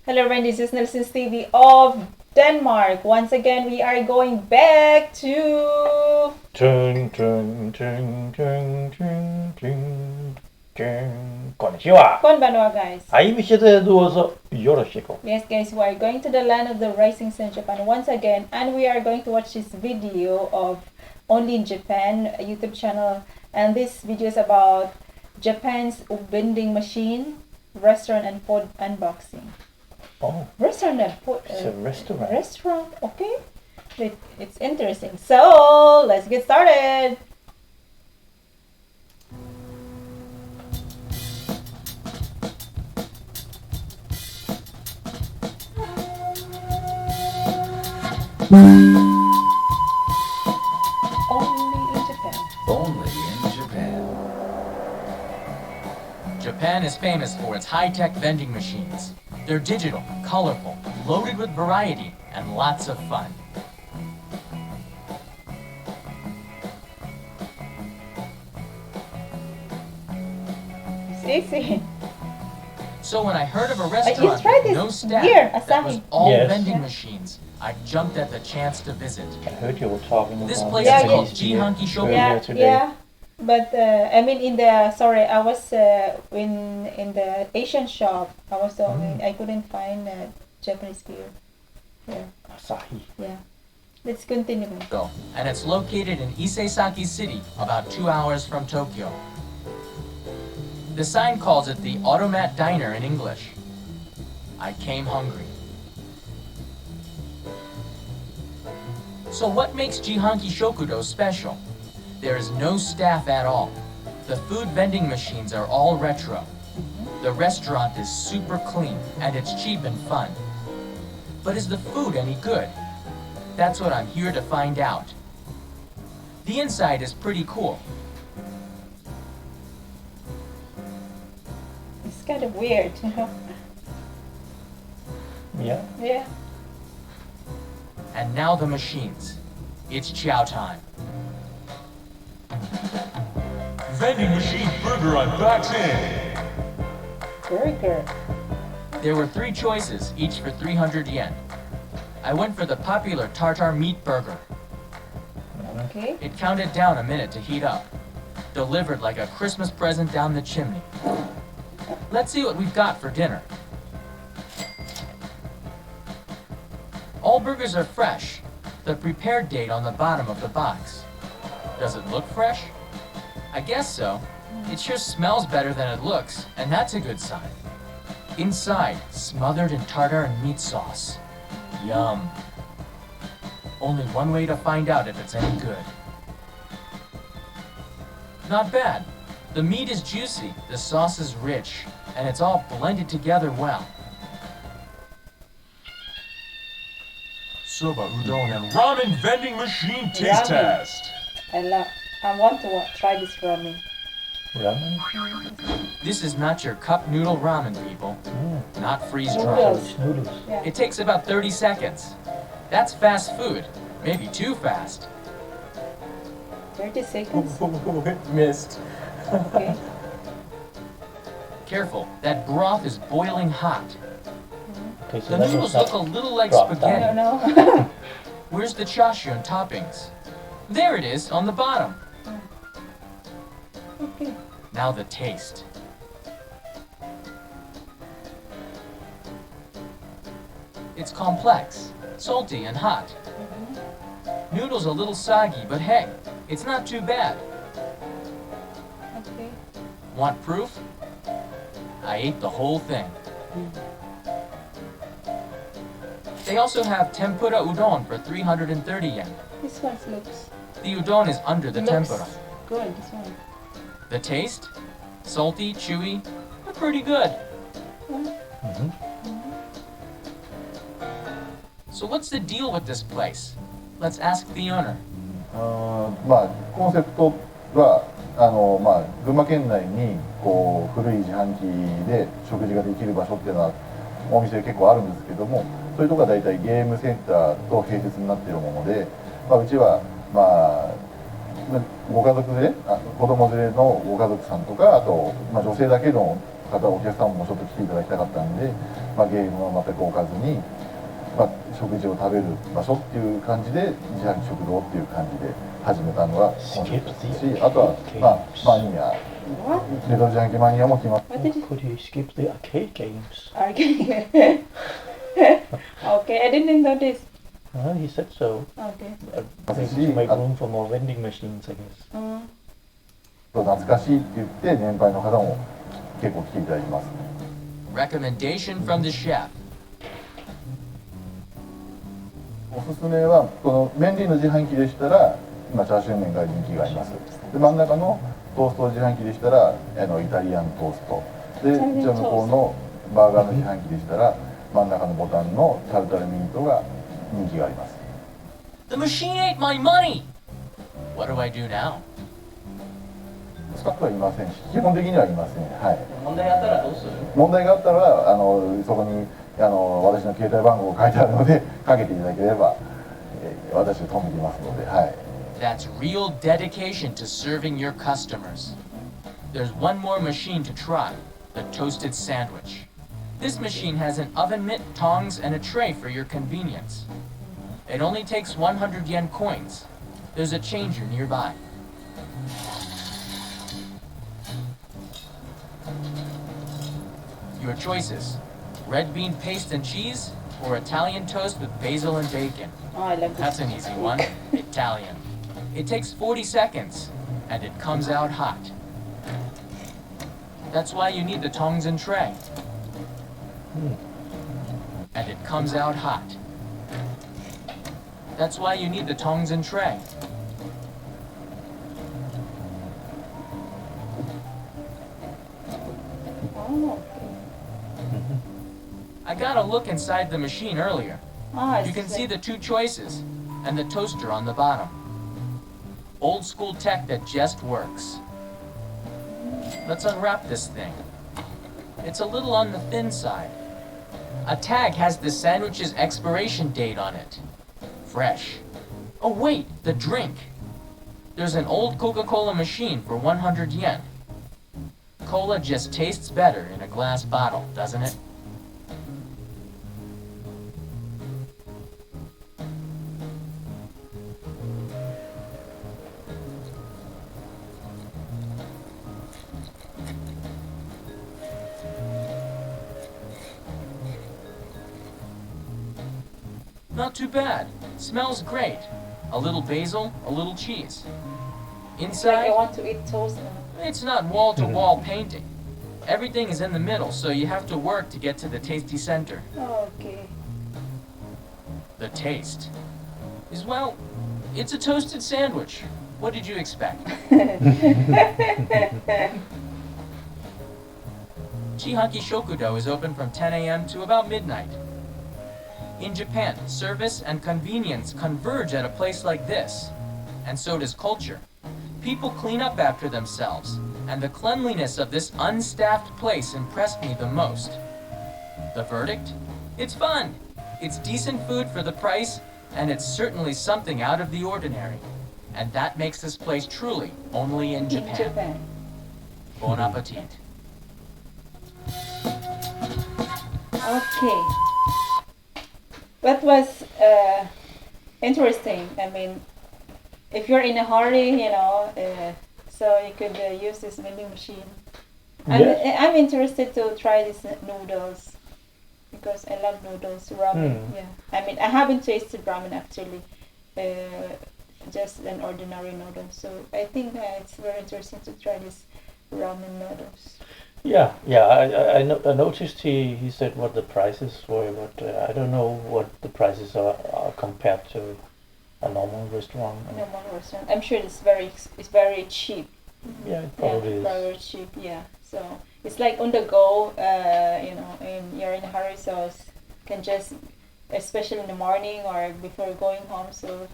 Hello, this is Nelson's TV of Denmark. Once again, we are going back to... Konnichiwa. Konbanwa, guys. Yes, guys, we are going to the land of the rising sun, Japan, once again, and we are going to watch this video of Only in Japan YouTube channel, and this video is about Japan's vending machine, restaurant, and food unboxing. Oh, Restaurant and food. it's a restaurant. Restaurant, okay. It's interesting. So let's get started. Only in Japan. Only in Japan. Japan is famous for its high-tech vending machines. They're digital, colorful, loaded with variety, and lots of fun. It's easy. So when I heard of a you restaurant tried with this no staff here, that was Asahi. all Yes. vending machines, I jumped at the chance to visit. I heard you were talking This about place is Japanese called beer Jihanki Shoku. earlier Yeah, today. yeah. But I mean, I was in the Asian shop. I was the only. I couldn't find Japanese beer. Yeah, Asahi. yeah. Let's continue. Go, and it's located in Ise-Saki City, about 2 hours from Tokyo. The sign calls it the Automat Diner in English. I came hungry. So what makes Jihanki Shokudo special? There is no staff at all. The food vending machines are all retro. The restaurant is super clean, and it's cheap and fun. But is the food any good? That's what I'm here to find out. The inside is pretty cool. It's kind of weird. Yeah. Yeah. And now the machines. It's chow time. Vending machine burger unboxing. Burger. There were 3 choices, each for 300 yen. I went for the popular tartar meat burger. Okay. It counted down a minute to heat up. Delivered like a Christmas present down the chimney. Let's see what we've got for dinner. All burgers are fresh. The prepared date on the bottom of the box. Does it look fresh? I guess so. It sure smells better than it looks, and that's a good sign. Inside, smothered in tartar and meat sauce. Yum. Only one way to find out if it's any good. Not bad. The meat is juicy, the sauce is rich, and it's all blended together well. Soba, udon, and ramen vending machine taste Ramen. test. I want to try this ramen. Ramen? This is not your cup noodle ramen, people. Not freeze-dried. Noodles. It's noodles. Yeah. It takes about 30 seconds. That's fast food. Maybe too fast. 30 seconds. Missed. Okay. Careful, that broth is boiling hot. Okay, so The that noodles was look a little like drop I spaghetti. don't know. Where's the chashu and toppings? There it is, on the bottom. Okay. Now the taste. It's complex, salty and hot. Noodles a little soggy, but hey, it's not too bad. Okay. Want proof? I ate the whole thing. They also have tempura udon for 330 yen. This one looks The udon is under the tempura. good. This one. The taste? Salty, chewy, but pretty good. Mhm. So what's the deal with this place? Let's ask the owner. コンセプトは群馬県内にこう古い自販機で食事ができる場所っていうのはお店結構あるんですけども、そういうところが大体ゲームセンターと併設になっているもので、うちはご家族で子供連れのご家族さんとか、あと、女性だけの方お客さんもちょっと来ていただきたかったんで、ゲームは全く置かずに、食事を食べる場所っていう感じで自販機食堂っていう感じで始めたのがコンセプトですし、あとはマニア What? レトロ自販機マニアも決まって What did you... Could you skip the arcade games? Okay. Okay, I didn't know this. He said so. Okay. Maybe to make room for more vending machines, I guess. 懐かしいって言って年配の方も結構来ていただきますね。 Recommendation from the chef. おすすめはこの便利の自販機でしたら今チャーシュー麺が人気があります。で真ん中のトースト自販機でしたらイタリアントーストで一応向こうのバーガーの自販機でしたら真ん中のボタンのタルタルミートが人気があります。 The machine ate my money! What do I do now? スタッフはいませんし基本的にはいません。はい。問題あったらどうする？問題があったらそこに私の携帯番号が書いてあるのでかけていただければ、私止めていますので、はい。 That's real dedication to serving your customers. There's one more machine to try, the toasted sandwich. This machine has an oven mitt, tongs, and a tray for your convenience. It only takes 100 yen coins. There's a changer nearby. Your choices: red bean paste and cheese, or Italian toast with basil and bacon. Oh, I love this. That's an easy one. Italian. It takes 40 seconds, and it comes out hot. That's why you need the tongs and tray. And it comes out hot. That's why you need the tongs and tray. Oh, I got a look inside the machine earlier. okay. You can see the two choices, and the toaster on the bottom. Old school tech that just works. Let's unwrap this thing. It's a little on the thin side. A tag has the sandwich's expiration date on it. Fresh. Oh wait, the drink. There's an old Coca-Cola machine for 100 yen. Cola just tastes better in a glass bottle, doesn't it? Not too bad. Smells great. A little basil, a little cheese. It's like I Inside, want to eat toast now. it's not wall-to-wall painting. Everything is in the middle, so you have to work to get to the tasty center. Okay. The taste is, well, it's a toasted sandwich. What did you expect? Chihanki Shokudo is open from 10 a.m. to about midnight. In Japan, service and convenience converge at a place like this. And so does culture. People clean up after themselves, and the cleanliness of this unstaffed place impressed me the most. The verdict? It's fun. It's decent food for the price, and it's certainly something out of the ordinary. And that makes this place truly only in In Japan. Japan. Bon appetit. Okay. That was interesting. I mean, if you're in a hurry, so you could use this vending machine. Yes. I'm interested to try these noodles because I love noodles, ramen. Yeah. I mean, I haven't tasted ramen actually, just an ordinary noodle. So I think it's very interesting to try this ramen noodles. Yeah. I noticed he said what the prices were, but I don't know what the prices are compared to a normal restaurant. Normal restaurant. I'm sure it's very cheap. Yeah, it probably Yeah, is. very cheap. Yeah. So it's like on the go. And you're in a hurry, so can just, especially in the morning or before going home, so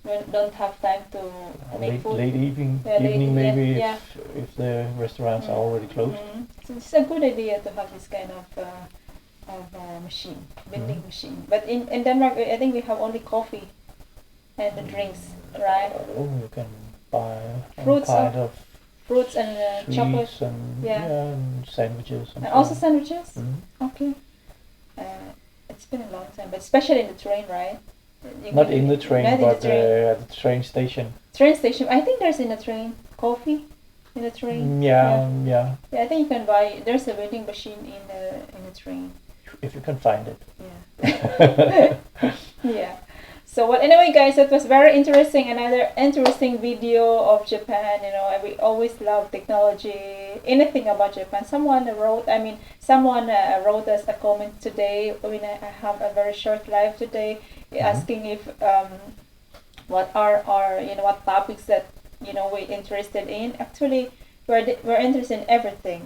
you don't have time to make Late, food. late evening, Yeah, late evening evening, maybe yeah. if the restaurants are already closed. So it's a good idea to have this kind of machine, vending machine. But in Denmark, I think we have only coffee and the drinks, right? Oh, you can buy a Fruits pint or- of fruits and chocolate. Sweets and, Yeah. and sandwiches. And And so also on. sandwiches? Mhm. Okay. It's been a long time, but especially in the train, right? You Not can- in the train, not in the but train. at the train station. Train station. I think there's in the train coffee in the train. Yeah. Yeah, I think you can buy. There's a vending machine in the train. If you can find it. Yeah. Yeah. So well, anyway, guys, that was very interesting. Another interesting video of Japan. You know, and we always love technology. Anything about Japan. Someone wrote us a comment today when I have a very short live today, asking if what are our what topics that we're interested in. Actually, we're interested in everything.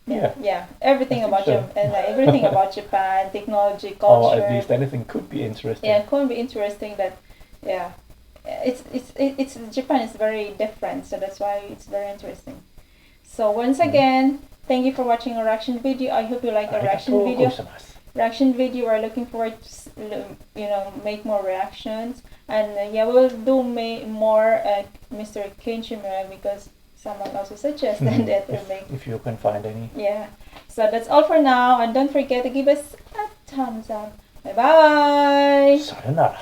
Yeah, everything I think about so. Japan, like, everything about Japan, technology, Or culture. at least anything could be interesting. Yeah, it could be interesting that, yeah, it's Japan is very different, so that's why it's very interesting. So once again, thank you for watching our reaction video. I hope you like the reaction Arigatou video. gozaimasu. Reaction video. We're looking forward to make more reactions, and yeah, we'll do more Mr. Kenshimura because someone also suggested that we'll make. If you can find any. Yeah. So that's all for now, and don't forget to give us a thumbs up. Bye bye. Sayonara.